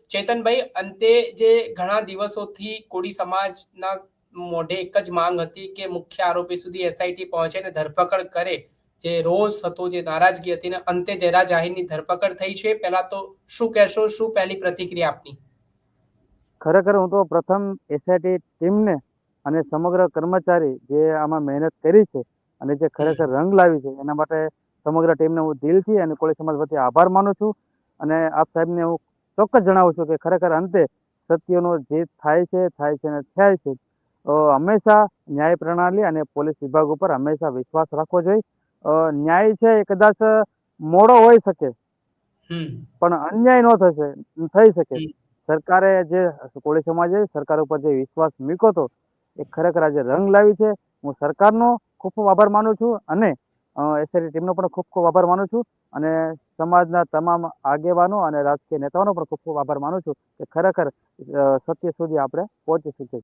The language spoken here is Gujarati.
ચેતનભાઈ, અંતે જે ઘણા દિવસોથી કોળી સમાજના મોઢે એક જ માંગ હતી કે મુખ્ય આરોપી સુધી એસઆઈટી પહોંચે અને ધરપકડ કરે, જે રોષ હતો, જે નારાજગી હતી, ને અંતે જયરા જાહીરની ધરપકડ થઈ છે. પહેલા તો શું કહેશો, શું પહેલી પ્રતિક્રિયા આપની? ખરેખર હું તો પ્રથમ એસઆઈટી ટીમને અને સમગ્ર કર્મચારી જે આમાં મહેનત કરી છે અને જે ખરેખર રંગ લાવી છે એના માટે સમગ્ર ટીમને હું દિલથી અને કોળી સમાજ વતી આભાર માનું છું. અને આપ સાહેબને હું ચોક્કસ જણાવું છું કે ખરેખર અંતે સત્યનો જીત થાય છે અને થાય છે. હંમેશા ન્યાય પ્રણાલી અને પોલીસ વિભાગ ઉપર હંમેશા વિશ્વાસ રાખવો જોઈએ. ન્યાય છે એ કદાચ મોડો હોઈ શકે પણ અન્યાય ન થઈ શકે. સરકારે જે કોળી સમાજે સરકાર ઉપર જે વિશ્વાસ મૂક્યો હતો એ ખરેખર આજે રંગ લાવી છે. હું સરકારનો ખૂબ ખૂબ આભાર માનું છું અને એસઆઈટી ટીમનો પણ ખૂબ ખૂબ આભાર માનું છું અને સમાજના તમામ આગેવાનો અને રાજકીય નેતાઓનો પણ ખૂબ ખૂબ આભાર માનું છું કે ખરેખર સત્ય સુધી આપણે પહોંચી શકીએ.